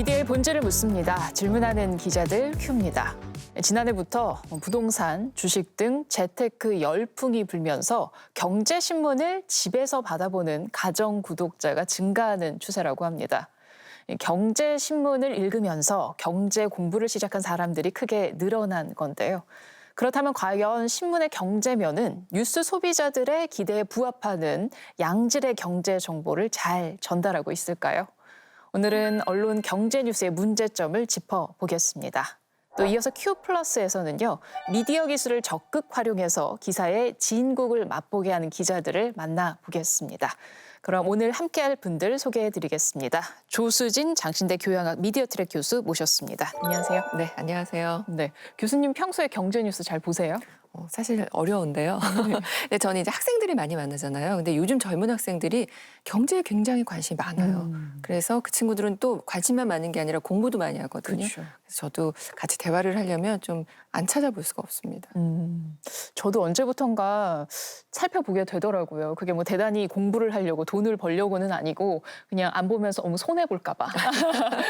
미디어의 본질을 묻습니다. 질문하는 기자들 큐입니다. 지난해부터 부동산, 주식 등 재테크 열풍이 불면서 경제신문을 집에서 받아보는 가정 구독자가 증가하는 추세라고 합니다. 경제신문을 읽으면서 경제 공부를 시작한 사람들이 크게 늘어난 건데요. 그렇다면 과연 신문의 경제면은 뉴스 소비자들의 기대에 부합하는 양질의 경제 정보를 잘 전달하고 있을까요? 오늘은 언론 경제 뉴스의 문제점을 짚어보겠습니다. 또 이어서 Q+에서는요, 미디어 기술을 적극 활용해서 기사의 진국을 맛보게 하는 기자들을 만나보겠습니다. 그럼 오늘 함께할 분들 소개해드리겠습니다. 조수진 장신대 교양학 미디어 트랙 교수 모셨습니다. 안녕하세요. 네, 안녕하세요. 네, 교수님 평소에 경제 뉴스 잘 보세요? 사실 어려운데요. 근데 저는 이제 학생들이 많이 만나잖아요. 근데 요즘 젊은 학생들이 경제에 굉장히 관심이 많아요. 그래서 그 친구들은 또 관심만 많은 게 아니라 공부도 많이 하거든요. 그렇죠. 그래서 저도 같이 대화를 하려면 좀 안 찾아볼 수가 없습니다. 저도 언제부턴가 살펴보게 되더라고요. 그게 뭐 대단히 공부를 하려고 돈을 벌려고는 아니고 그냥 안 보면서 손해볼까 봐.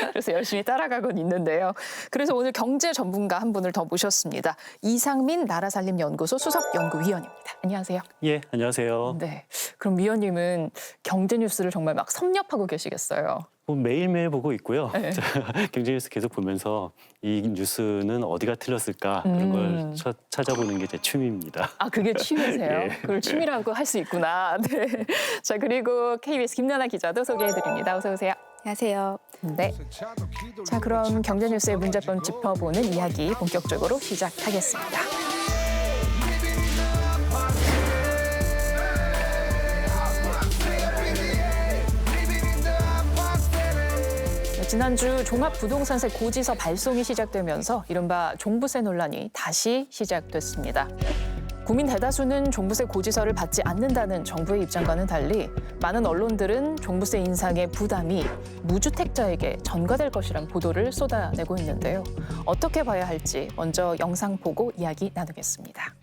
그래서 열심히 따라가곤 있는데요. 그래서 오늘 경제 전문가 한 분을 더 모셨습니다. 이상민 나라살림연구소 수석연구위원입니다. 안녕하세요. 예, 안녕하세요. 네, 그럼 위원님은 경제 뉴스를 정말 막 섭렵하고 계시겠어요. 매일매일 보고 있고요. 네. 경제 뉴스 계속 보면서 이 뉴스는 어디가 틀렸을까 그런 걸 찾아보는 게 제 취미입니다. 아, 그게 취미세요? 예. 그걸 취미라고 할 수 있구나. 네. 자, 그리고 KBS 김나나 기자도 소개해드립니다. 어서 오세요. 안녕하세요. 네. 자, 그럼 경제 뉴스의 문제점 짚어보는 이야기 본격적으로 시작하겠습니다. 지난주 종합부동산세 고지서 발송이 시작되면서 이른바 종부세 논란이 다시 시작됐습니다. 국민 대다수는 종부세 고지서를 받지 않는다는 정부의 입장과는 달리 많은 언론들은 종부세 인상의 부담이 무주택자에게 전가될 것이란 보도를 쏟아내고 있는데요. 어떻게 봐야 할지 먼저 영상 보고 이야기 나누겠습니다.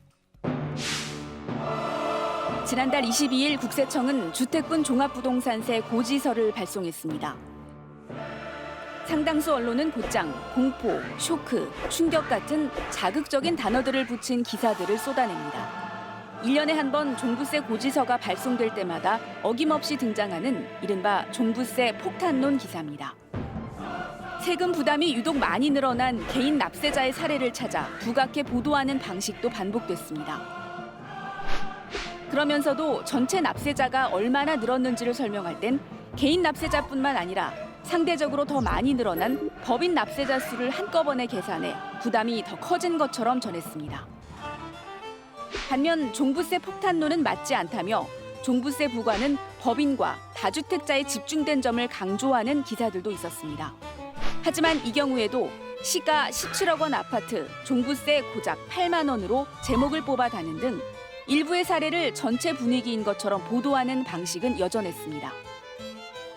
지난달 22일 국세청은 주택분 종합부동산세 고지서를 발송했습니다. 상당수 언론은 곧장 공포, 쇼크, 충격 같은 자극적인 단어들을 붙인 기사들을 쏟아냅니다. 1년에 한 번 종부세 고지서가 발송될 때마다 어김없이 등장하는 이른바 종부세 폭탄론 기사입니다. 세금 부담이 유독 많이 늘어난 개인 납세자의 사례를 찾아 부각해 보도하는 방식도 반복됐습니다. 그러면서도 전체 납세자가 얼마나 늘었는지를 설명할 땐 개인 납세자뿐만 아니라 상대적으로 더 많이 늘어난 법인 납세자 수를 한꺼번에 계산해 부담이 더 커진 것처럼 전했습니다. 반면 종부세 폭탄론은 맞지 않다며 종부세 부과는 법인과 다주택자에 집중된 점을 강조하는 기사들도 있었습니다. 하지만 이 경우에도 시가 17억 원 아파트 종부세 고작 8만 원으로 제목을 뽑아 다는 등 일부의 사례를 전체 분위기인 것처럼 보도하는 방식은 여전했습니다.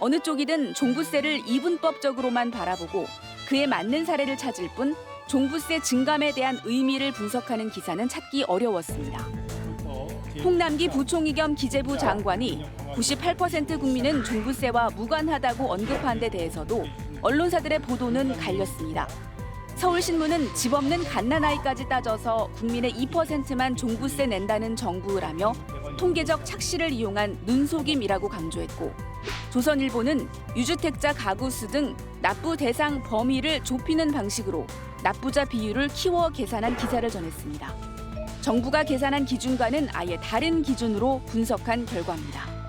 어느 쪽이든 종부세를 이분법적으로만 바라보고 그에 맞는 사례를 찾을 뿐 종부세 증감에 대한 의미를 분석하는 기사는 찾기 어려웠습니다. 홍남기 부총리 겸 기재부 장관이 98% 국민은 종부세와 무관하다고 언급한 데 대해서도 언론사들의 보도는 갈렸습니다. 서울신문은 집 없는 갓난아이까지 따져서 국민의 2%만 종부세 낸다는 정부라며 통계적 착시를 이용한 눈속임이라고 강조했고, 조선일보는 유주택자 가구수 등 납부 대상 범위를 좁히는 방식으로 납부자 비율을 키워 계산한 기사를 전했습니다. 정부가 계산한 기준과는 아예 다른 기준으로 분석한 결과입니다.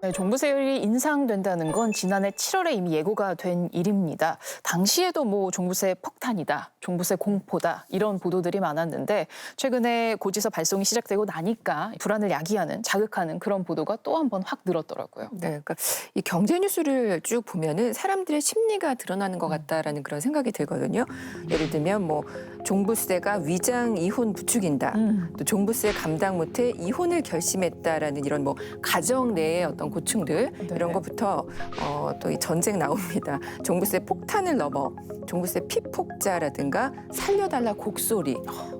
네, 종부세율이 인상된다는 건 지난해 7월에 이미 예고가 된 일입니다. 당시에도 뭐 종부세 폭탄이다, 종부세 공포다 이런 보도들이 많았는데 최근에 고지서 발송이 시작되고 나니까 불안을 야기하는, 자극하는 그런 보도가 또 한 번 확 늘었더라고요. 네, 그러니까 이 경제 뉴스를 쭉 보면은 사람들의 심리가 드러나는 것 같다라는 그런 생각이 들거든요. 예를 들면 뭐 종부세가 위장 이혼 부추긴다, 또 종부세 감당 못해 이혼을 결심했다라는 이런 뭐 가정 내의 어떤 고충들 이런 것부터 또 이 전쟁 나옵니다. 종부세 폭탄을 넘어 종부세 피폭자라든가 살려달라 곡소리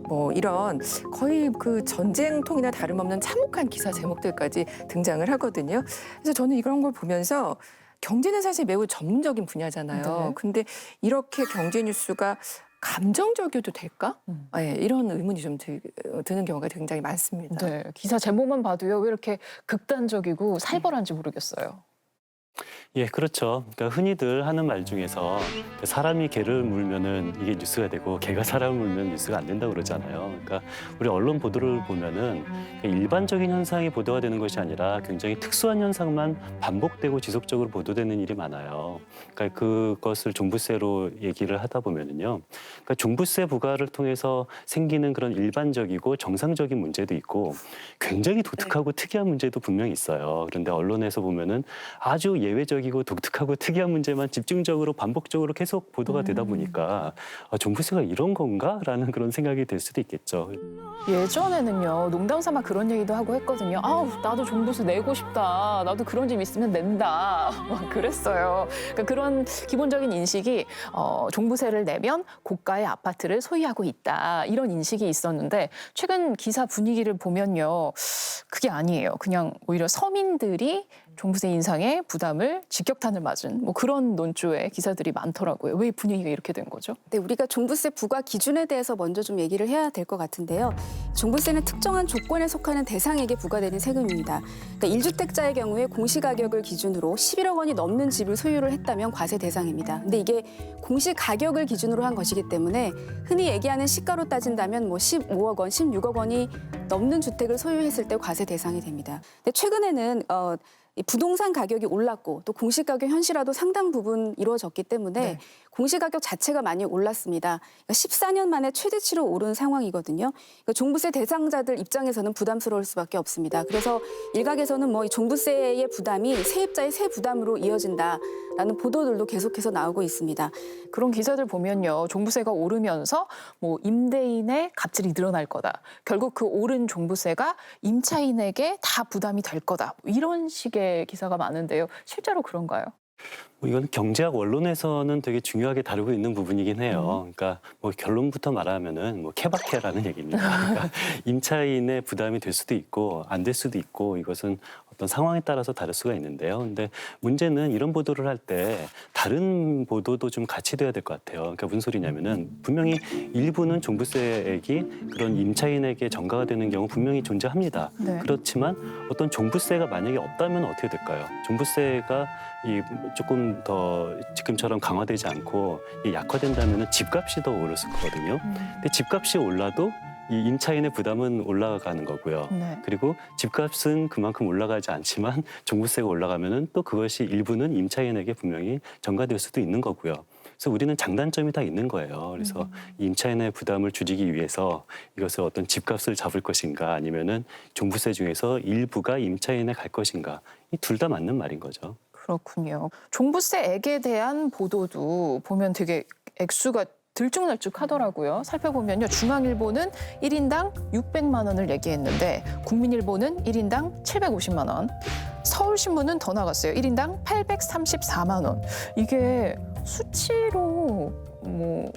뭐 이런 거의 그 전쟁통이나 다름없는 참혹한 기사 제목들까지 등장을 하거든요. 그래서 저는 이런 걸 보면서 경제는 사실 매우 전문적인 분야잖아요. 네. 근데 이렇게 경제 뉴스가 감정적이어도 될까? 네, 이런 의문이 좀 드는 경우가 굉장히 많습니다. 네, 기사 제목만 봐도요 왜 이렇게 극단적이고 살벌한지 모르겠어요. 예, 그렇죠. 그러니까 흔히들 하는 말 중에서 사람이 개를 물면은 이게 뉴스가 되고 개가 사람을 물면 뉴스가 안 된다고 그러잖아요. 그러니까 우리 언론 보도를 보면은 일반적인 현상이 보도가 되는 것이 아니라 굉장히 특수한 현상만 반복되고 지속적으로 보도되는 일이 많아요. 그러니까 그것을 종부세로 얘기를 하다 보면은요. 그러니까 종부세 부과를 통해서 생기는 그런 일반적이고 정상적인 문제도 있고 굉장히 독특하고 특이한 문제도 분명히 있어요. 그런데 언론에서 보면은 아주 예외적이고 독특하고 특이한 문제만 집중적으로 반복적으로 계속 보도가 되다 보니까 종부세가 이런 건가? 라는 그런 생각이 들 수도 있겠죠. 예전에는요 농담 삼아 그런 얘기도 하고 했거든요. 아우 나도 종부세 내고 싶다. 나도 그런 집 있으면 낸다. 막 그랬어요. 그러니까 그런 기본적인 인식이 종부세를 내면 고가의 아파트를 소유하고 있다. 이런 인식이 있었는데 최근 기사 분위기를 보면요. 그게 아니에요. 그냥 오히려 서민들이 종부세 인상에 부담을 직격탄을 맞은 뭐 그런 논조의 기사들이 많더라고요. 왜 분위기가 이렇게 된 거죠? 네, 우리가 종부세 부과 기준에 대해서 먼저 좀 얘기를 해야 될 것 같은데요. 종부세는 특정한 조건에 속하는 대상에게 부과되는 세금입니다. 그러니까 1주택자의 경우에 공시가격을 기준으로 11억 원이 넘는 집을 소유를 했다면 과세 대상입니다. 근데 이게 공시가격을 기준으로 한 것이기 때문에 흔히 얘기하는 시가로 따진다면 뭐 15억 원, 16억 원이 넘는 주택을 소유했을 때 과세 대상이 됩니다. 근데 최근에는 이 부동산 가격이 올랐고 또 공시가격 현실화도 상당 부분 이루어졌기 때문에 네. 공시가격 자체가 많이 올랐습니다. 그러니까 14년 만에 최대치로 오른 상황이거든요. 그러니까 종부세 대상자들 입장에서는 부담스러울 수밖에 없습니다. 그래서 일각에서는 뭐 이 종부세의 부담이 세입자의 세 부담으로 이어진다라는 보도들도 계속해서 나오고 있습니다. 그런 기사들 보면요. 종부세가 오르면서 뭐 임대인의 갑질이 늘어날 거다. 결국 그 오른 종부세가 임차인에게 다 부담이 될 거다. 이런 식의 기사가 많은데요. 실제로 그런가요? 이건 경제학 원론에서는 되게 중요하게 다루고 있는 부분이긴 해요. 그러니까 뭐 결론부터 말하면은 뭐 케바케라는 얘기입니다. 그러니까 임차인의 부담이 될 수도 있고 안 될 수도 있고 이것은 어떤 상황에 따라서 다를 수가 있는데요. 근데 문제는 이런 보도를 할 때 다른 보도도 좀 같이 돼야 될 것 같아요. 그러니까 무슨 소리냐면은 분명히 일부는 종부세액이 그런 임차인에게 전가가 되는 경우 분명히 존재합니다. 네. 그렇지만 어떤 종부세가 만약에 없다면 어떻게 될까요? 종부세가 조금 더 지금처럼 강화되지 않고 약화된다면 집값이 더 오르실 거거든요. 근데 집값이 올라도 이 임차인의 부담은 올라가는 거고요. 네. 그리고 집값은 그만큼 올라가지 않지만 종부세가 올라가면은 또 그것이 일부는 임차인에게 분명히 전가될 수도 있는 거고요. 그래서 우리는 장단점이 다 있는 거예요. 그래서 이 임차인의 부담을 줄이기 위해서 이것을 어떤 집값을 잡을 것인가 아니면은 종부세 중에서 일부가 임차인에 갈 것인가 이 둘 다 맞는 말인 거죠. 그렇군요. 종부세액에 대한 보도도 보면 되게 액수가 들쭉날쭉하더라고요. 살펴보면요. 중앙일보는 1인당 600만 원을 얘기했는데 국민일보는 1인당 750만 원. 서울신문은 더 나갔어요. 1인당 834만 원. 이게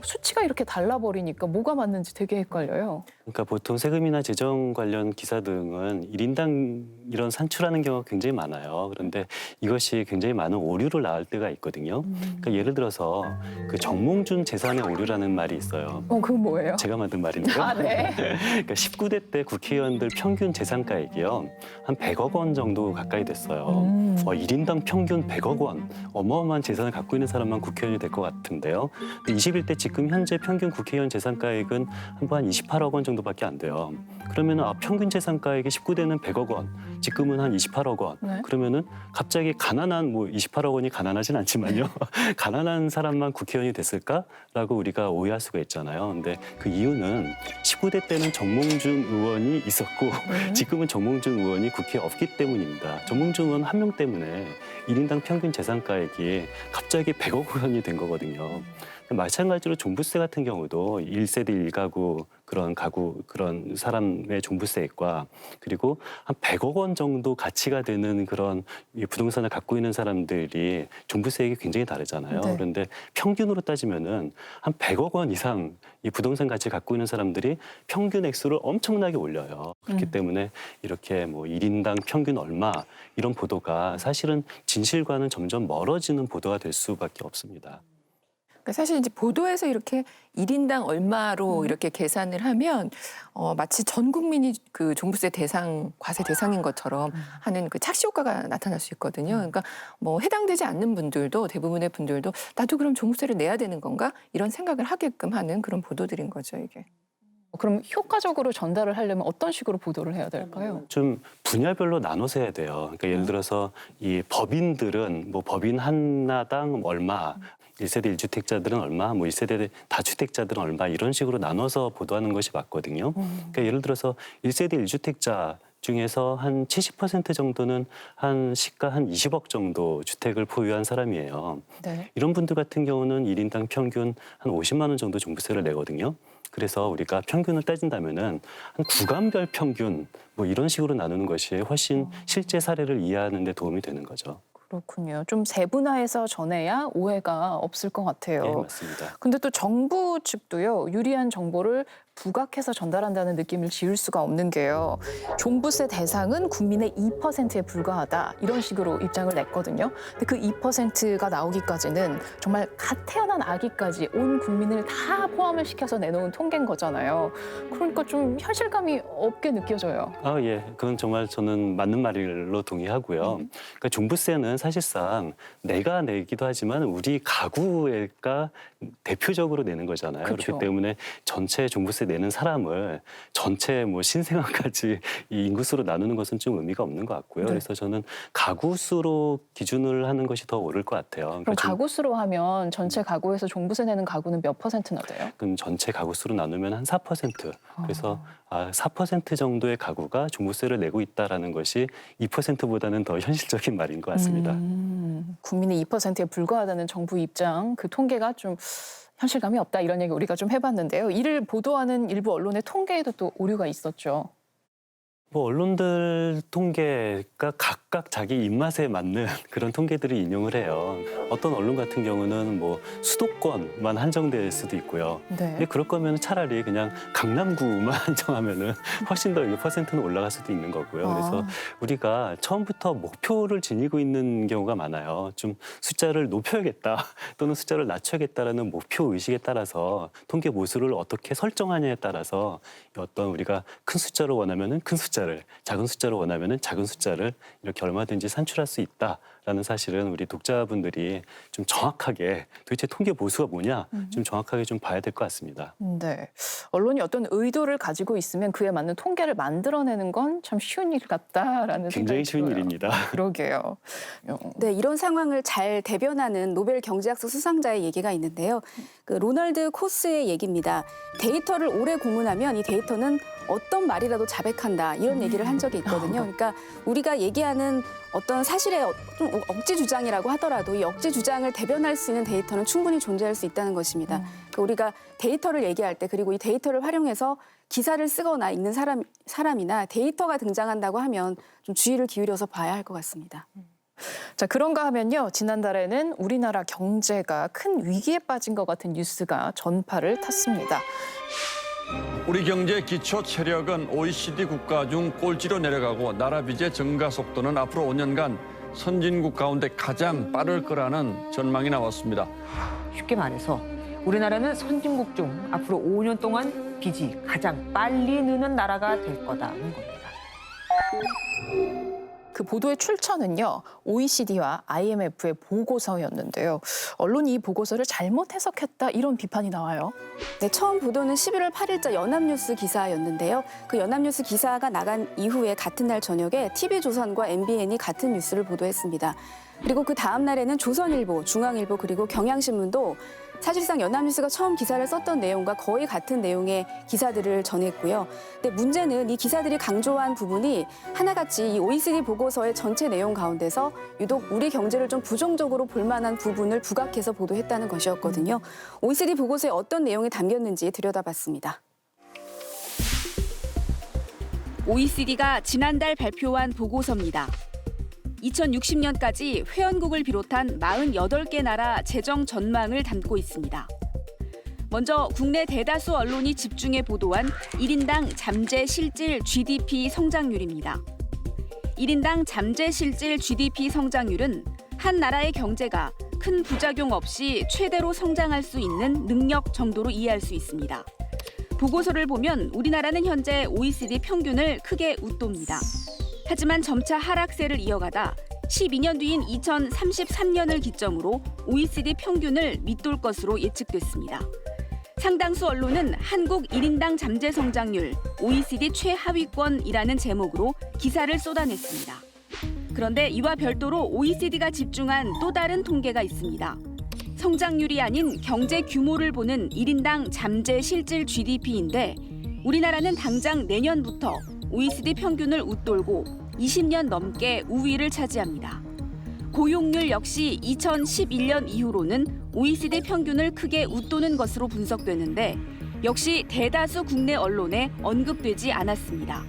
수치가 이렇게 달라버리니까 뭐가 맞는지 되게 헷갈려요. 그러니까 보통 세금이나 재정 관련 기사 등은 1인당 이런 산출하는 경우가 굉장히 많아요. 그런데 이것이 굉장히 많은 오류를 낳을 때가 있거든요. 그러니까 예를 들어서 그 정몽준 재산의 오류라는 말이 있어요. 그건 뭐예요? 제가 만든 말인데요. 아, 네. 그러니까 19대 때 국회의원들 평균 재산가액이요. 한 100억 원 정도 가까이 됐어요. 1인당 평균 100억 원. 어마어마한 재산을 갖고 있는 사람만 국회의원이 될 것 같은데요. 21대 지금 현재 평균 국회의원 재산가액은 한 28억 원 정도밖에 안 돼요. 그러면 평균 재산가액이 19대는 100억 원, 지금은 한 28억 원. 네. 그러면은 갑자기 가난한 28억 원이 가난하진 않지만요. 가난한 사람만 국회의원이 됐을까라고 우리가 오해할 수가 있잖아요. 근데 그 이유는 19대 때는 정몽준 의원이 있었고 지금은 정몽준 의원이 국회에 없기 때문입니다. 정몽준 의원 한 명 때문에 1인당 평균 재산가액이 갑자기 100억 원이 된 거거든요. 마찬가지로 종부세 같은 경우도 1세대 1가구 그런 사람의 종부세액과 그리고 한 100억 원 정도 가치가 되는 그런 이 부동산을 갖고 있는 사람들이 종부세액이 굉장히 다르잖아요. 네. 그런데 평균으로 따지면은 한 100억 원 이상 이 부동산 가치 갖고 있는 사람들이 평균 액수를 엄청나게 올려요. 그렇기 때문에 이렇게 뭐 1인당 평균 얼마 이런 보도가 사실은 진실과는 점점 멀어지는 보도가 될 수밖에 없습니다. 그러니까 사실 이제 보도에서 이렇게 1인당 얼마로 이렇게 계산을 하면 마치 전 국민이 그 종부세 대상, 과세 대상인 것처럼 하는 그 착시 효과가 나타날 수 있거든요. 그러니까 뭐 해당되지 않는 분들도 대부분의 분들도 나도 그럼 종부세를 내야 되는 건가? 이런 생각을 하게끔 하는 그런 보도들인 거죠, 이게. 그럼 효과적으로 전달을 하려면 어떤 식으로 보도를 해야 될까요? 좀 분야별로 나눠서 해야 돼요. 그러니까 예를 들어서 이 법인들은 뭐 법인 하나당 얼마, 1세대 1주택자들은 얼마, 뭐 1세대 다주택자들은 얼마 이런 식으로 나눠서 보도하는 것이 맞거든요. 그러니까 예를 들어서 1세대 1주택자 중에서 한 70% 정도는 한 시가 한 20억 정도 주택을 보유한 사람이에요. 네. 이런 분들 같은 경우는 1인당 평균 한 50만 원 정도 종부세를 내거든요. 그래서 우리가 평균을 따진다면은 한 구간별 평균 뭐 이런 식으로 나누는 것이 훨씬 실제 사례를 이해하는 데 도움이 되는 거죠. 그렇군요. 좀 세분화해서 전해야 오해가 없을 것 같아요. 네, 맞습니다. 근데 또 정부 측도요, 유리한 정보를 부각해서 전달한다는 느낌을 지울 수가 없는 게요. 종부세 대상은 국민의 2%에 불과하다. 이런 식으로 입장을 냈거든요. 근데 그 2%가 나오기까지는 정말 갓 태어난 아기까지 온 국민을 다 포함을 시켜서 내놓은 통계인 거잖아요. 그러니까 좀 현실감이 없게 느껴져요. 아, 예. 그건 정말 저는 맞는 말로 동의하고요. 그러니까 종부세는 사실상 내가 내기도 하지만 우리 가구가 대표적으로 내는 거잖아요. 그렇죠. 그렇기 때문에 전체 종부세 내는 사람을 전체 뭐 신생아까지 이 인구수로 나누는 것은 좀 의미가 없는 것 같고요. 네. 그래서 저는 가구 수로 기준을 하는 것이 더 옳을 것 같아요. 그럼 그러니까 가구 수로 하면 전체 가구에서 종부세 내는 가구는 몇 %나 돼요? 그럼 전체 가구 수로 나누면 한 4%. 그래서 4% 정도의 가구가 종부세를 내고 있다라는 것이 2%보다는 더 현실적인 말인 것 같습니다. 국민의 2%에 불과하다는 정부 입장, 그 통계가 좀 현실감이 없다 이런 얘기 우리가 좀 해봤는데요. 이를 보도하는 일부 언론의 통계에도 또 오류가 있었죠. 뭐 언론들 통계가 각각 자기 입맛에 맞는 그런 통계들을 인용을 해요. 어떤 언론 같은 경우는 뭐 수도권만 한정될 수도 있고요. 근데 네. 그럴 거면 차라리 그냥 강남구만 한정하면은 훨씬 더 이게 퍼센트는 올라갈 수도 있는 거고요. 그래서 우리가 처음부터 목표를 지니고 있는 경우가 많아요. 좀 숫자를 높여야겠다 또는 숫자를 낮춰야겠다라는 목표 의식에 따라서 통계 모수를 어떻게 설정하냐에 따라서 어떤 우리가 큰 숫자를 원하면은 큰 숫자를, 작은 숫자를 원하면은 작은 숫자를 이렇게 얼마든지 산출할 수 있다라는 사실은 우리 독자분들이 좀 정확하게 도대체 통계 보수가 뭐냐 좀 정확하게 좀 봐야 될 것 같습니다. 네. 언론이 어떤 의도를 가지고 있으면 그에 맞는 통계를 만들어내는 건 참 쉬운 일 같다라는 굉장히 생각이 쉬운 들어요. 일입니다. 그러게요. 네, 이런 상황을 잘 대변하는 노벨 경제학상 수상자의 얘기가 있는데요. 그 로널드 코스의 얘기입니다. 데이터를 오래 고문하면 이 데이터는 어떤 말이라도 자백한다 이런 얘기를 한 적이 있거든요. 그러니까 우리가 얘기하는 어떤 사실의 좀 억지 주장이라고 하더라도 이 억지 주장을 대변할 수 있는 데이터는 충분히 존재할 수 있다는 것입니다. 그러니까 우리가 데이터를 얘기할 때 그리고 이 데이터를 활용해서 기사를 쓰거나 읽는 사람이나 데이터가 등장한다고 하면 좀 주의를 기울여서 봐야 할 것 같습니다. 자, 그런가 하면요. 지난달에는 우리나라 경제가 큰 위기에 빠진 것 같은 뉴스가 전파를 탔습니다. 우리 경제 기초 체력은 OECD 국가 중 꼴찌로 내려가고 나라 빚의 증가 속도는 앞으로 5년간 선진국 가운데 가장 빠를 거라는 전망이 나왔습니다. 쉽게 말해서 우리나라는 선진국 중 앞으로 5년 동안 빚이 가장 빨리 느는 나라가 될 거다는 겁니다. 그 보도의 출처는요. OECD와 IMF의 보고서였는데요. 언론이 이 보고서를 잘못 해석했다 이런 비판이 나와요. 네, 처음 보도는 11월 8일자 연합뉴스 기사였는데요. 그 연합뉴스 기사가 나간 이후에 같은 날 저녁에 TV조선과 MBN이 같은 뉴스를 보도했습니다. 그리고 그 다음 날에는 조선일보, 중앙일보 그리고 경향신문도 사실상 연합뉴스가 처음 기사를 썼던 내용과 거의 같은 내용의 기사들을 전했고요. 근데 문제는 이 기사들이 강조한 부분이 하나같이 이 OECD 보고서의 전체 내용 가운데서 유독 우리 경제를 좀 부정적으로 볼 만한 부분을 부각해서 보도했다는 것이었거든요. OECD 보고서에 어떤 내용이 담겼는지 들여다봤습니다. OECD가 지난달 발표한 보고서입니다. 2060년까지 회원국을 비롯한 48개 나라 재정 전망을 담고 있습니다. 먼저 국내 대다수 언론이 집중해 보도한 1인당 잠재 실질 GDP 성장률입니다. 1인당 잠재 실질 GDP 성장률은 한 나라의 경제가 큰 부작용 없이 최대로 성장할 수 있는 능력 정도로 이해할 수 있습니다. 보고서를 보면 우리나라는 현재 OECD 평균을 크게 웃돕니다. 하지만 점차 하락세를 이어가다 12년 뒤인 2033년을 기점으로 OECD 평균을 밑돌 것으로 예측됐습니다. 상당수 언론은 한국 1인당 잠재 성장률 OECD 최하위권이라는 제목으로 기사를 쏟아냈습니다. 그런데 이와 별도로 OECD가 집중한 또 다른 통계가 있습니다. 성장률이 아닌 경제 규모를 보는 1인당 잠재 실질 GDP인데 우리나라는 당장 내년부터 OECD 평균을 웃돌고 20년 넘게 우위를 차지합니다. 고용률 역시 2011년 이후로는 OECD 평균을 크게 웃도는 것으로 분석되는데 역시 대다수 국내 언론에 언급되지 않았습니다.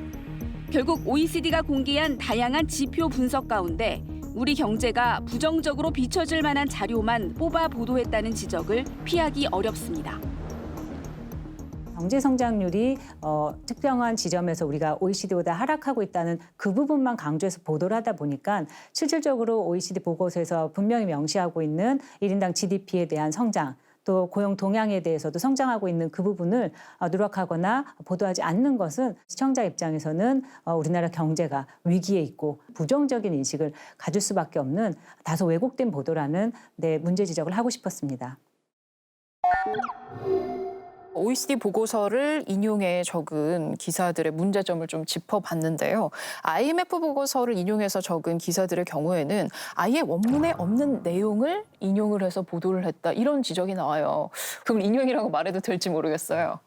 결국 OECD가 공개한 다양한 지표 분석 가운데 우리 경제가 부정적으로 비춰질 만한 자료만 뽑아 보도했다는 지적을 피하기 어렵습니다. 경제 성장률이 특정한 지점에서 우리가 OECD보다 하락하고 있다는 그 부분만 강조해서 보도를 하다 보니까 실질적으로 OECD 보고서에서 분명히 명시하고 있는 1인당 GDP에 대한 성장 또 고용 동향에 대해서도 성장하고 있는 그 부분을 누락하거나 보도하지 않는 것은 시청자 입장에서는 우리나라 경제가 위기에 있고 부정적인 인식을 가질 수밖에 없는 다소 왜곡된 보도라는 문제 지적을 하고 싶었습니다. OECD 보고서를 인용해 적은 기사들의 문제점을 좀 짚어봤는데요. IMF 보고서를 인용해서 적은 기사들의 경우에는 아예 원문에 없는 내용을 인용을 해서 보도를 했다. 이런 지적이 나와요. 그걸 인용이라고 말해도 될지 모르겠어요.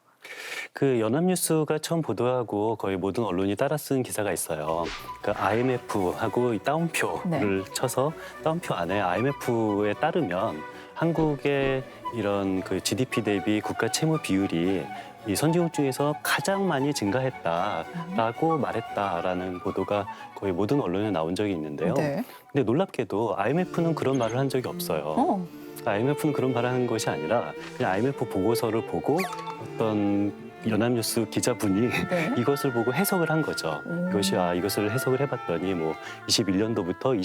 그 연합뉴스가 처음 보도하고 거의 모든 언론이 따라 쓴 기사가 있어요. 그 IMF하고 이 따옴표를 쳐서 따옴표 안에 IMF에 따르면 한국의 이런 그 GDP 대비 국가 채무 비율이 이 선진국 중에서 가장 많이 증가했다라고 말했다라는 보도가 거의 모든 언론에 나온 적이 있는데요. 네. 근데 놀랍게도 IMF는 그런 말을 한 적이 없어요. IMF는 그런 말을 하는 것이 아니라 그냥 IMF 보고서를 보고 어떤 연합뉴스 기자분이 네. 이것을 보고 해석을 한 거죠. 이것을 해석을 해봤더니 뭐 21년도부터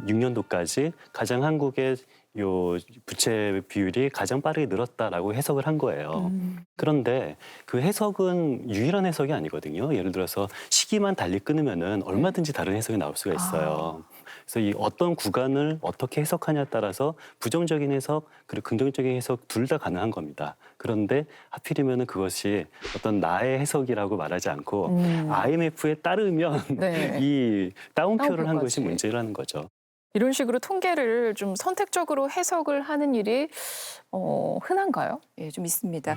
26년도까지 가장 한국의 요 부채 비율이 가장 빠르게 늘었다라고 해석을 한 거예요. 그런데 그 해석은 유일한 해석이 아니거든요. 예를 들어서 시기만 달리 끊으면은 얼마든지 다른 해석이 나올 수가 있어요. 그래서 이 어떤 구간을 어떻게 해석하냐에 따라서 부정적인 해석 그리고 긍정적인 해석 둘 다 가능한 겁니다. 그런데 하필이면은 그것이 어떤 나의 해석이라고 말하지 않고 IMF에 따르면 네. 이 따옴표를 한 따옴표까지. 것이 문제라는 거죠. 이런 식으로 통계를 좀 선택적으로 해석을 하는 일이 흔한가요? 예, 좀 있습니다.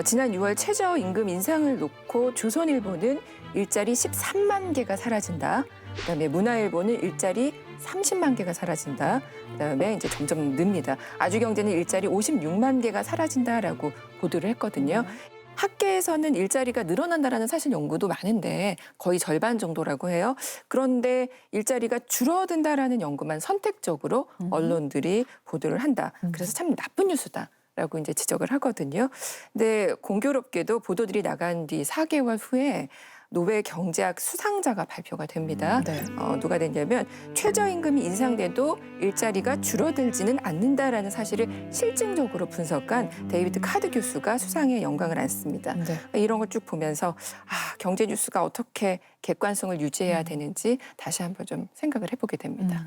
지난 6월 최저임금 인상을 놓고 조선일보는 일자리 13만 개가 사라진다. 그다음에 문화일보는 일자리 30만 개가 사라진다. 그다음에 이제 점점 늡니다. 아주경제는 일자리 56만 개가 사라진다라고 보도를 했거든요. 학계에서는 일자리가 늘어난다라는 사실 연구도 많은데 거의 절반 정도라고 해요. 그런데 일자리가 줄어든다라는 연구만 선택적으로 언론들이 보도를 한다. 그래서 참 나쁜 뉴스다라고 이제 지적을 하거든요. 근데 공교롭게도 보도들이 나간 뒤 4개월 후에 노벨 경제학 수상자가 발표가 됩니다. 네. 누가 됐냐면 최저임금이 인상돼도 일자리가 줄어들지는 않는다라는 사실을 실증적으로 분석한 데이비드 카드 교수가 수상에 영광을 안습니다. 네. 이런 걸 쭉 보면서 경제 뉴스가 어떻게 객관성을 유지해야 되는지 다시 한번 좀 생각을 해보게 됩니다.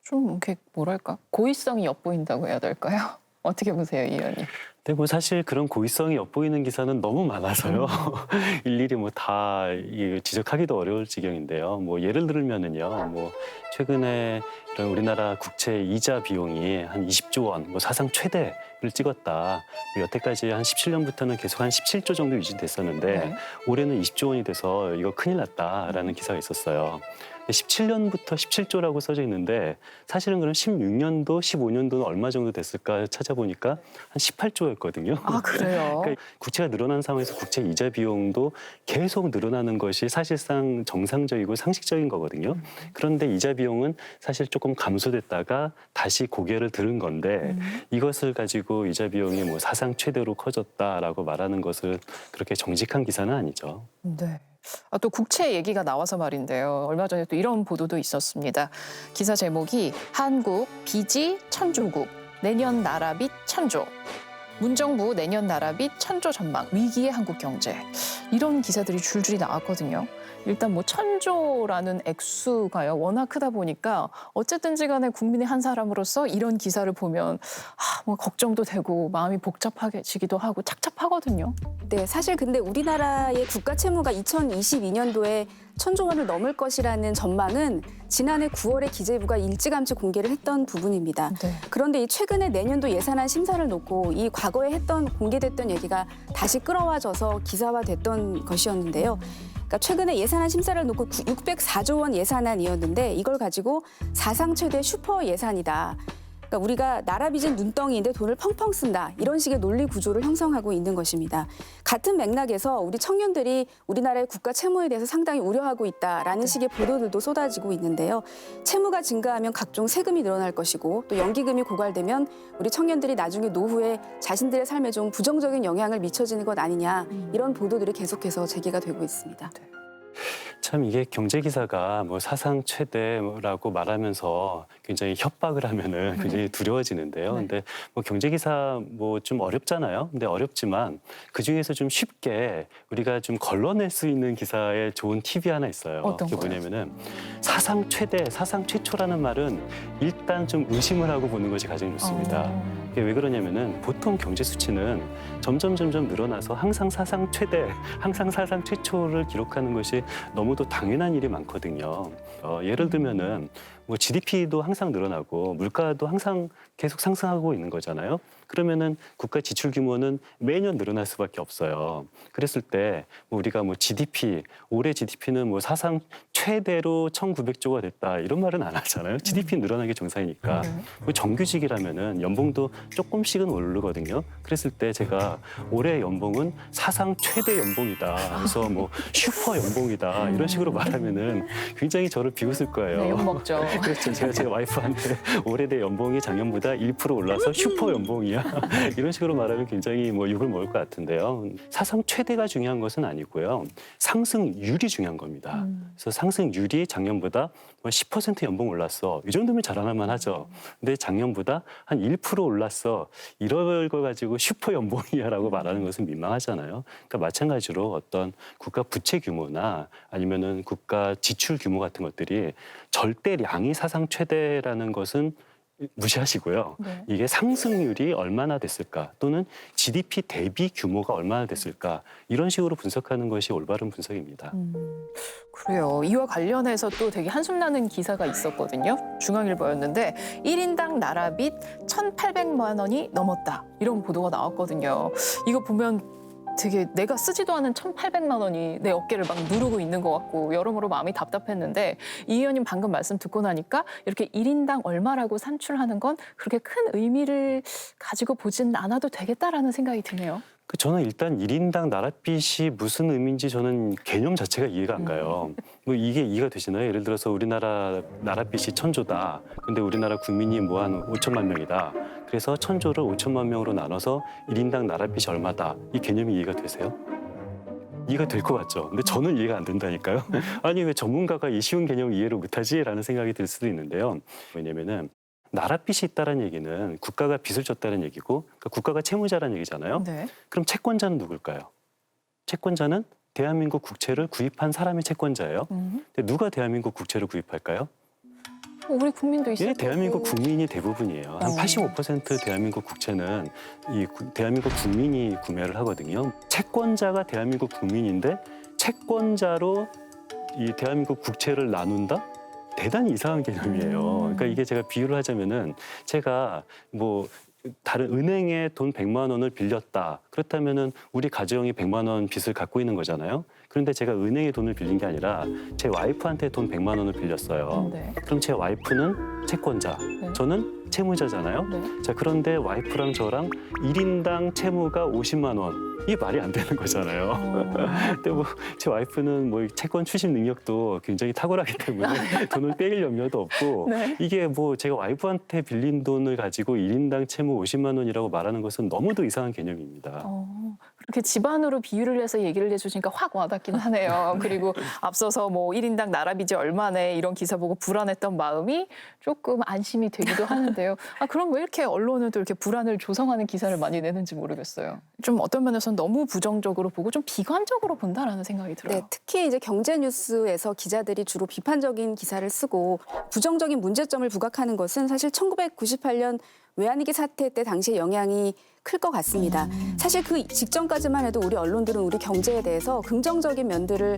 좀 이렇게 뭐랄까 고의성이 엿보인다고 해야 될까요? 어떻게 보세요, 이 의원님? 근데 뭐 사실 그런 고의성이 엿보이는 기사는 너무 많아서요. 일일이 뭐 다 지적하기도 어려울 지경인데요. 뭐 예를 들면은요. 뭐 최근에 이런 우리나라 국채 이자 비용이 한 20조 원, 뭐 사상 최대를 찍었다. 뭐 여태까지 한 17년부터는 계속 한 17조 정도 유지됐었는데 네. 올해는 20조 원이 돼서 이거 큰일 났다라는 기사가 있었어요. 17년부터 17조라고 써져 있는데 사실은 그럼 16년도, 15년도는 얼마 정도 됐을까 찾아보니까 한 18조였거든요. 아, 그래요? 그러니까 국채가 늘어난 상황에서 국채 이자 비용도 계속 늘어나는 것이 사실상 정상적이고 상식적인 거거든요. 그런데 이자 비용은 사실 조금 감소됐다가 다시 고개를 들은 건데 이것을 가지고 이자 비용이 뭐 사상 최대로 커졌다라고 말하는 것은 그렇게 정직한 기사는 아니죠. 네. 아, 또 국채 얘기가 나와서 말인데요. 얼마 전에 또 이런 보도도 있었습니다. 기사 제목이 한국 빚이 천조국, 내년 나라빚 천조. 문정부 내년 나라빚 천조 전망, 위기의 한국 경제. 이런 기사들이 줄줄이 나왔거든요. 일단 뭐 천조라는 액수가요 워낙 크다 보니까 어쨌든지 간에 국민의 한 사람으로서 이런 기사를 보면 뭐 걱정도 되고 마음이 복잡해지기도 하고 착잡하거든요. 네, 사실 근데 우리나라의 국가 채무가 2022년도에 1,000조 원을 넘을 것이라는 전망은 지난해 9월에 기재부가 일찌감치 공개를 했던 부분입니다. 네. 그런데 이 최근에 내년도 예산안 심사를 놓고 이 과거에 공개됐던 얘기가 다시 끌어와져서 기사화됐던 것이었는데요. 그러니까 최근에 예산안 심사를 놓고 604조 원 예산안이었는데 이걸 가지고 사상 최대 슈퍼 예산이다. 그러니까 우리가 나라 빚은 눈덩이인데 돈을 펑펑 쓴다. 이런 식의 논리 구조를 형성하고 있는 것입니다. 같은 맥락에서 우리 청년들이 우리나라의 국가 채무에 대해서 상당히 우려하고 있다라는 식의 보도들도 쏟아지고 있는데요. 채무가 증가하면 각종 세금이 늘어날 것이고 또 연기금이 고갈되면 우리 청년들이 나중에 노후에 자신들의 삶에 좀 부정적인 영향을 미쳐지는 것 아니냐. 이런 보도들이 계속해서 제기가 되고 있습니다. 참 이게 경제 기사가 뭐 사상 최대라고 말하면서 굉장히 협박을 하면은 굉장히 두려워지는데요. 근데 뭐 경제 기사 뭐 좀 어렵잖아요. 근데 어렵지만 그 중에서 좀 쉽게 우리가 좀 걸러낼 수 있는 기사에 좋은 팁이 하나 있어요. 어떤 그게 거요? 뭐냐면은 사상 최대, 사상 최초라는 말은 일단 좀 의심을 하고 보는 것이 가장 좋습니다. 이게 왜 그러냐면은 보통 경제 수치는 점점 늘어나서 항상 사상 최대, 항상 사상 최초를 기록하는 것이 너무도 당연한 일이 많거든요. 예를 들면은 뭐 GDP도 항상 늘어나고 물가도 항상 계속 상승하고 있는 거잖아요. 그러면은 국가 지출 규모는 매년 늘어날 수밖에 없어요. 그랬을 때 뭐 우리가 뭐 GDP, 올해 GDP는 뭐 사상 최대로 1,900조가 됐다 이런 말은 안 하잖아요. GDP 늘어나는 게 정상이니까. 뭐 정규직이라면은 연봉도 조금씩은 오르거든요. 그랬을 때 제가 올해 연봉은 사상 최대 연봉이다. 그래서 뭐 슈퍼 연봉이다 이런 식으로 말하면은 굉장히 저를 비웃을 거예요. 네, 욕 먹죠. 그렇죠. 제가 제 와이프한테 올해 내 연봉이 작년보다 1% 올라서 슈퍼 연봉이야. 이런 식으로 말하면 굉장히 뭐 욕을 먹을 것 같은데요. 사상 최대가 중요한 것은 아니고요. 상승률이 중요한 겁니다. 그래서 상승률이 작년보다 10% 연봉 올랐어. 이 정도면 자랑할 만하죠. 근데 작년보다 한 1% 올랐어. 이럴 걸 가지고 슈퍼 연봉이야라고 말하는 것은 민망하잖아요. 그러니까 마찬가지로 어떤 국가 부채 규모나 아니면은 국가 지출 규모 같은 것들이 절대량이 사상 최대라는 것은 무시하시고요. 네. 이게 상승률이 얼마나 됐을까 또는 GDP 대비 규모가 얼마나 됐을까 이런 식으로 분석하는 것이 올바른 분석입니다. 그래요. 이와 관련해서 또 되게 한숨 나는 기사가 있었거든요. 중앙일보였는데 1인당 나라빚 1,800만 원이 넘었다. 이런 보도가 나왔거든요. 이거 보면 되게 내가 쓰지도 않은 1,800만 원이 내 어깨를 막 누르고 있는 것 같고 여러모로 마음이 답답했는데 이 의원님 방금 말씀 듣고 나니까 이렇게 1인당 얼마라고 산출하는 건 그렇게 큰 의미를 가지고 보진 않아도 되겠다라는 생각이 드네요. 저는 일단 1인당 나랏빚이 무슨 의미인지 저는 개념 자체가 이해가 안 가요. 뭐 이게 이해가 되시나요? 예를 들어서 우리나라 나랏빚이 1,000조다. 근데 우리나라 국민이 뭐 한 5천만 명이다. 그래서 1,000조를 5천만 명으로 나눠서 1인당 나랏빚이 얼마다. 이 개념이 이해가 되세요? 이해가 될 것 같죠. 근데 저는 이해가 안 된다니까요. 아니 왜 전문가가 이 쉬운 개념을 이해를 못하지? 라는 생각이 들 수도 있는데요. 왜냐면은 나랏빚이 있다는 얘기는 국가가 빚을 졌다는 얘기고 그러니까 국가가 채무자라는 얘기잖아요. 네. 그럼 채권자는 누굴까요? 채권자는 대한민국 국채를 구입한 사람이 채권자예요. 근데 누가 대한민국 국채를 구입할까요? 우리 국민도 있을 예, 거고. 대한민국 국민이 대부분이에요. 한 85% 대한민국 국채는 대한민국 국민이 구매를 하거든요. 채권자가 대한민국 국민인데 채권자로 이 대한민국 국채를 나눈다? 대단히 이상한 개념이에요. 그러니까 이게 제가 비유를 하자면은 제가 뭐 다른 은행에 돈 100만 원을 빌렸다. 그렇다면은 우리 가정이 100만 원 빚을 갖고 있는 거잖아요. 그런데 제가 은행에 돈을 빌린 게 아니라 제 와이프한테 돈 100만 원을 빌렸어요. 네. 그럼 제 와이프는 채권자, 네. 저는 채무자잖아요. 네. 자, 그런데 와이프랑 저랑 1인당 채무가 50만 원. 이게 말이 안 되는 거잖아요. 근데 뭐 제 와이프는 뭐 채권 추심 능력도 굉장히 탁월하기 때문에 돈을 떼일 염려도 없고 네. 이게 뭐 제가 와이프한테 빌린 돈을 가지고 1인당 채무 50만 원이라고 말하는 것은 너무도 이상한 개념입니다. 그렇게 집안으로 비유를 해서 얘기를 해주시니까 확 와닿긴 하네요. 그리고 앞서서 뭐 1인당 나라빚이 얼마네 이런 기사 보고 불안했던 마음이 조금 안심이 되기도 하는데요. 그럼 왜 이렇게 언론은 또 이렇게 불안을 조성하는 기사를 많이 내는지 모르겠어요. 좀 어떤 면에서는 너무 부정적으로 보고 좀 비관적으로 본다라는 생각이 들어요. 네, 특히 이제 경제 뉴스에서 기자들이 주로 비판적인 기사를 쓰고 부정적인 문제점을 부각하는 것은 사실 1998년 외환위기 사태 때 당시의 영향이 클 것 같습니다. 사실 그 직전까지만 해도 우리 언론들은 우리 경제에 대해서 긍정적인 면들을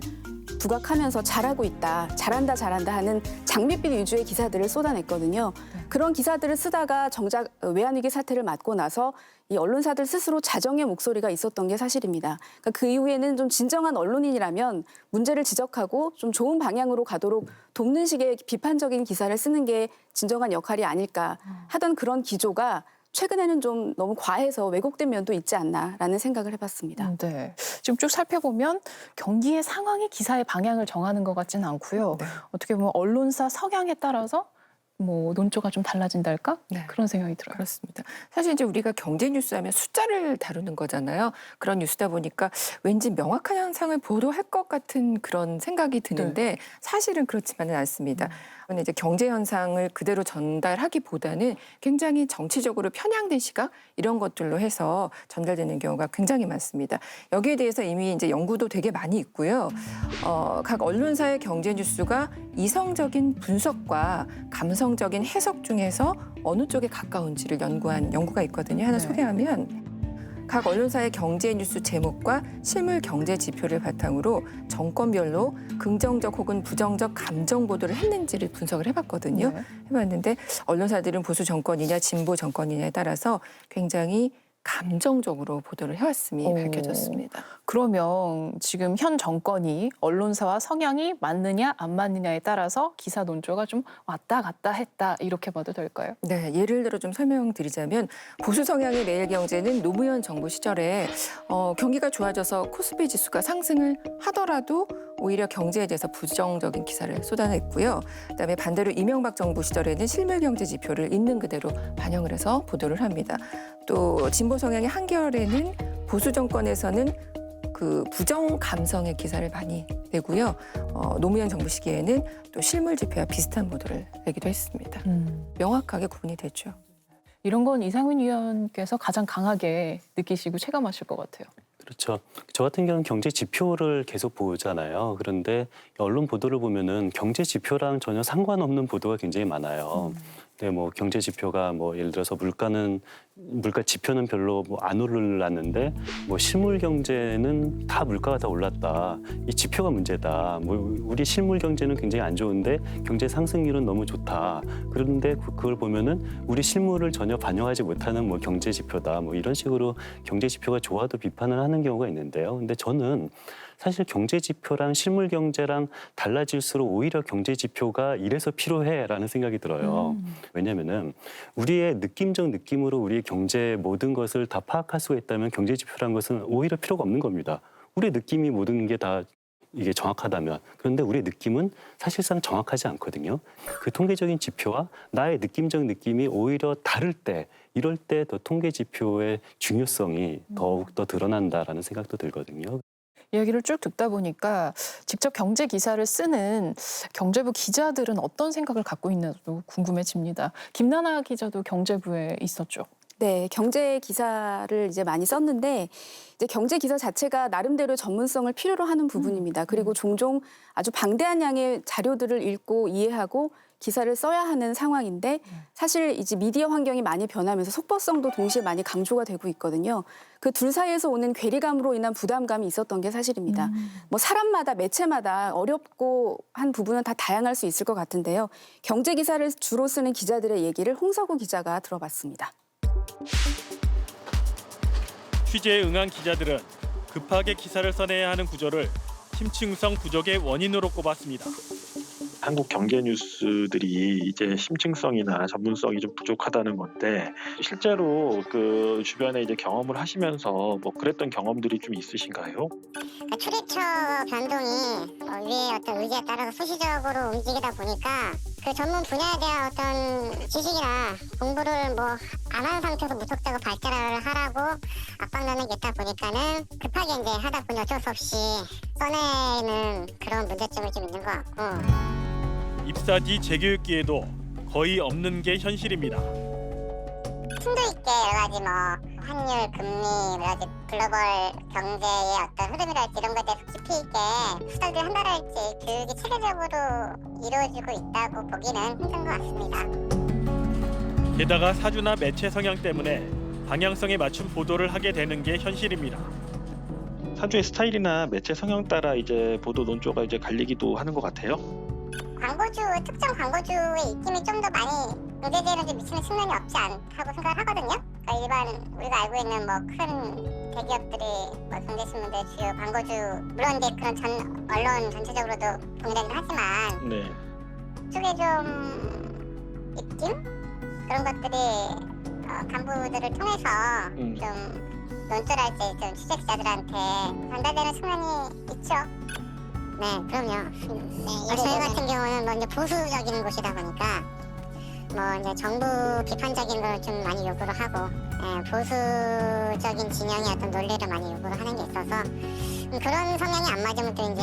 부각하면서 잘하고 있다, 잘한다 하는 장밋빛 위주의 기사들을 쏟아냈거든요. 그런 기사들을 쓰다가 정작 외환위기 사태를 맞고 나서 이 언론사들 스스로 자정의 목소리가 있었던 게 사실입니다. 그러니까 그 이후에는 좀 진정한 언론인이라면 문제를 지적하고 좀 좋은 방향으로 가도록 돕는 식의 비판적인 기사를 쓰는 게 진정한 역할이 아닐까 하던 그런 기조가 최근에는 좀 너무 과해서 왜곡된 면도 있지 않나라는 생각을 해봤습니다. 네. 지금 쭉 살펴보면 경기의 상황이 기사의 방향을 정하는 것 같지는 않고요. 네. 어떻게 보면 언론사 성향에 따라서 뭐 논조가 좀 달라진달까? 네. 그런 생각이 들어요. 그렇습니다. 사실 이제 우리가 경제 뉴스 하면 숫자를 다루는 거잖아요. 그런 뉴스다 보니까 왠지 명확한 현상을 보도할 것 같은 그런 생각이 드는데 사실은 그렇지만은 않습니다. 근데 이제 경제 현상을 그대로 전달하기보다는 굉장히 정치적으로 편향된 시각 이런 것들로 해서 전달되는 경우가 굉장히 많습니다. 여기에 대해서 이미 이제 연구도 되게 많이 있고요. 각 언론사의 경제 뉴스가 이성적인 분석과 감성적인 해석 중에서 어느 쪽에 가까운지를 연구한 연구가 있거든요. 하나 네. 소개하면 각 언론사의 경제 뉴스 제목과 실물 경제 지표를 바탕으로 정권별로 긍정적 혹은 부정적 감정 보도를 했는지를 분석을 해봤거든요. 네. 해봤는데 언론사들은 보수 정권이냐 진보 정권이냐에 따라서 굉장히 감정적으로 보도를 해왔음이 밝혀졌습니다. 그러면 지금 현 정권이 언론사와 성향이 맞느냐 안 맞느냐에 따라서 기사 논조가 좀 왔다 갔다 했다 이렇게 봐도 될까요? 네, 예를 들어 좀 설명드리자면 보수 성향의 매일경제는 노무현 정부 시절에 경기가 좋아져서 코스피 지수가 상승을 하더라도 오히려 경제에 대해서 부정적인 기사를 쏟아냈고요. 그다음에 반대로 이명박 정부 시절에는 실물 경제 지표를 있는 그대로 반영을 해서 보도를 합니다. 또 진보 성향의 한겨레는 보수 정권에서는 그 부정 감성의 기사를 많이 내고요. 노무현 정부 시기에는 또 실물 지표와 비슷한 보도를 내기도 했습니다. 명확하게 구분이 되죠. 이런 건 이상민 위원께서 가장 강하게 느끼시고 체감하실 것 같아요. 그렇죠. 저 같은 경우는 경제 지표를 계속 보잖아요. 그런데 언론 보도를 보면은 경제 지표랑 전혀 상관없는 보도가 굉장히 많아요. 근데 뭐 경제 지표가 뭐 예를 들어서 물가 지표는 별로 뭐 안 올랐는데 뭐 실물 경제는 다 물가가 다 올랐다. 이 지표가 문제다. 뭐 우리 실물 경제는 굉장히 안 좋은데 경제 상승률은 너무 좋다. 그런데 그걸 보면은 우리 실물을 전혀 반영하지 못하는 뭐 경제 지표다. 뭐 이런 식으로 경제 지표가 좋아도 비판을 하는 경우가 있는데요. 근데 저는 사실 경제 지표랑 실물 경제랑 달라질수록 오히려 경제 지표가 이래서 필요해라는 생각이 들어요. 왜냐면은 우리의 느낌적 느낌으로 우리의 경제 모든 것을 다 파악할 수가 있다면 경제 지표란 것은 오히려 필요가 없는 겁니다. 우리의 느낌이 모든 게 다 이게 정확하다면. 그런데 우리의 느낌은 사실상 정확하지 않거든요. 그 통계적인 지표와 나의 느낌적 느낌이 오히려 다를 때, 이럴 때 더 통계 지표의 중요성이 더욱 더 드러난다라는 생각도 들거든요. 이야기를 쭉 듣다 보니까 직접 경제 기사를 쓰는 경제부 기자들은 어떤 생각을 갖고 있는지도 궁금해집니다. 김나나 기자도 경제부에 있었죠. 네, 경제 기사를 이제 많이 썼는데 이제 경제 기사 자체가 나름대로 전문성을 필요로 하는 부분입니다. 그리고 종종 아주 방대한 양의 자료들을 읽고 이해하고 기사를 써야 하는 상황인데 사실 이제 미디어 환경이 많이 변하면서 속보성도 동시에 많이 강조가 되고 있거든요. 그 둘 사이에서 오는 괴리감으로 인한 부담감이 있었던 게 사실입니다. 뭐 사람마다 매체마다 어렵고 한 부분은 다 다양할 수 있을 것 같은데요. 경제 기사를 주로 쓰는 기자들의 얘기를 홍석우 기자가 들어봤습니다. 취재에 응한 기자들은 급하게 기사를 써내야 하는 구조를 심층성 부족의 원인으로 꼽았습니다. 한국 경제 뉴스들이 이제 심층성이나 전문성이 좀 부족하다는 건데 실제로 그 주변에 이제 경험을 하시면서 뭐 그랬던 경험들이 좀 있으신가요? 출입처 변동이 위의 어떤 의지에 따라서 수시적으로 움직이다 보니까 그 전문 분야에 대한 어떤 지식이나 공부를 뭐 안 하는 상태에서 무턱대고 발달을 하라고 압박하는 게 있다 보니까는 급하게 이제 하다 보니 어쩔 수 없이 써내는 그런 문제점이 좀 있는 것 같고. 입사 뒤 재교육기에도 거의 없는 게 현실입니다. 심도 있게 여러 가지 뭐 환율, 금리, 여러 가지 글로벌 경제의 어떤 흐름이랄지 이런 것에 대해서 깊이 있게 수사를 한달할지 교육이 체계적으로 이루어지고 있다고 보기는 힘든 것 같습니다. 게다가 사주나 매체 성향 때문에 방향성에 맞춘 보도를 하게 되는 게 현실입니다. 사주의 스타일이나 매체 성향 따라 이제 보도 논조가 이제 갈리기도 하는 것 같아요. 광고주, 특정 광고주의 입김이 좀 더 많이 경제제에는 미치는 측면이 없지 않다고 생각을 하거든요. 그러니까 일반 우리가 알고 있는 뭐 큰 대기업들이 뭐 경제신문들 주요 광고주 물론 이제 그런 전 언론 전체적으로도 동일하긴 하지만 네. 쪽에 좀 입김 그런 것들이 간부들을 통해서 좀 논조랄지 좀 취재 기자들한테 전달되는 측면이 있죠. 네, 그럼요. 네, 저희 같은 경우는 뭐 이제 보수적인 곳이다 보니까 뭐 이제 정부 비판적인 걸 좀 많이 요구를 하고 보수적인 진영의 어떤 논리를 많이 요구를 하는 게 있어서 그런 성향이 안 맞으면 또 이제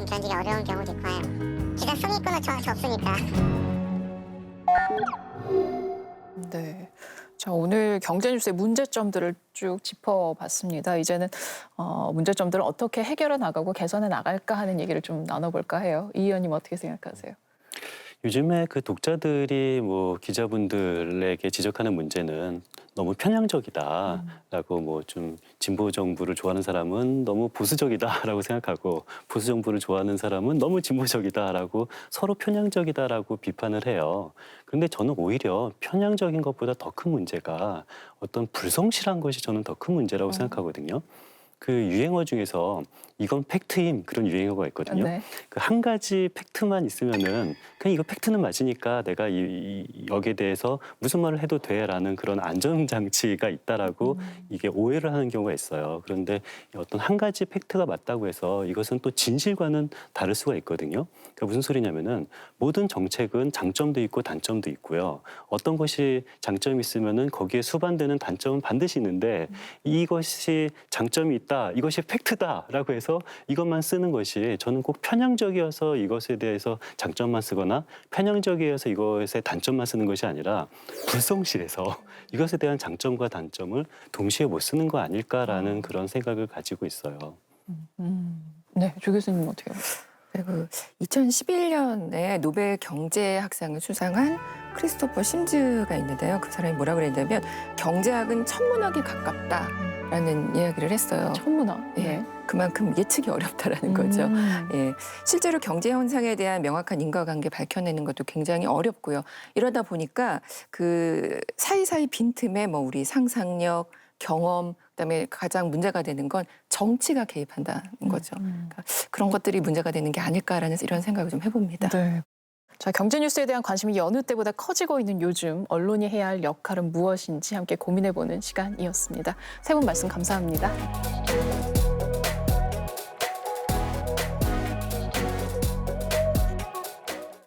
견디기 어려운 경우도 있고 해요. 기자 성의권은 정확히 없으니까. 네. 자, 오늘 경제뉴스의 문제점들을 쭉 짚어봤습니다. 이제는 문제점들을 어떻게 해결해 나가고 개선해 나갈까 하는 얘기를 좀 나눠볼까 해요. 이 의원님 어떻게 생각하세요? 요즘에 그 독자들이 뭐 기자분들에게 지적하는 문제는 너무 편향적이다라고 뭐 좀 진보 정부를 좋아하는 사람은 너무 보수적이다라고 생각하고 보수 정부를 좋아하는 사람은 너무 진보적이다라고 서로 편향적이다라고 비판을 해요. 그런데 저는 오히려 편향적인 것보다 더 큰 문제가 어떤 불성실한 것이 저는 더 큰 문제라고 생각하거든요. 그 유행어 중에서 이건 팩트임 그런 유행어가 있거든요. 네. 그 한 가지 팩트만 있으면은 그냥 이거 팩트는 맞으니까 내가 여기에 대해서 무슨 말을 해도 돼라는 그런 안전장치가 있다라고 이게 오해를 하는 경우가 있어요. 그런데 어떤 한 가지 팩트가 맞다고 해서 이것은 또 진실과는 다를 수가 있거든요. 그러니까 무슨 소리냐면은 모든 정책은 장점도 있고 단점도 있고요. 어떤 것이 장점이 있으면은 거기에 수반되는 단점은 반드시 있는데 이것이 장점이 있다, 이것이 팩트다라고 해서 이것만 쓰는 것이 저는 꼭 편향적이어서 이것에 대해서 장점만 쓰거나 편향적이어서 이것의 단점만 쓰는 것이 아니라 불성실해서 이것에 대한 장점과 단점을 동시에 못 쓰는 거 아닐까라는 그런 생각을 가지고 있어요. 네, 조 교수님 어떻게 보세요? 네, 그 2011년에 노벨 경제학상을 수상한 크리스토퍼 심즈가 있는데요. 그 사람이 뭐라고 그랬냐면 경제학은 천문학에 가깝다라는 이야기를 했어요. 천문학. 예, 그만큼 예측이 어렵다라는 거죠. 예, 실제로 경제 현상에 대한 명확한 인과관계 밝혀내는 것도 굉장히 어렵고요. 이러다 보니까 그 사이사이 빈틈에 뭐 우리 상상력, 경험, 그다음에 가장 문제가 되는 건 정치가 개입한다는 거죠. 그러니까 그런 것들이 문제가 되는 게 아닐까라는 이런 생각을 좀 해봅니다. 네. 자, 경제 뉴스에 대한 관심이 여느 때보다 커지고 있는 요즘 언론이 해야 할 역할은 무엇인지 함께 고민해보는 시간이었습니다. 세 분 말씀 감사합니다.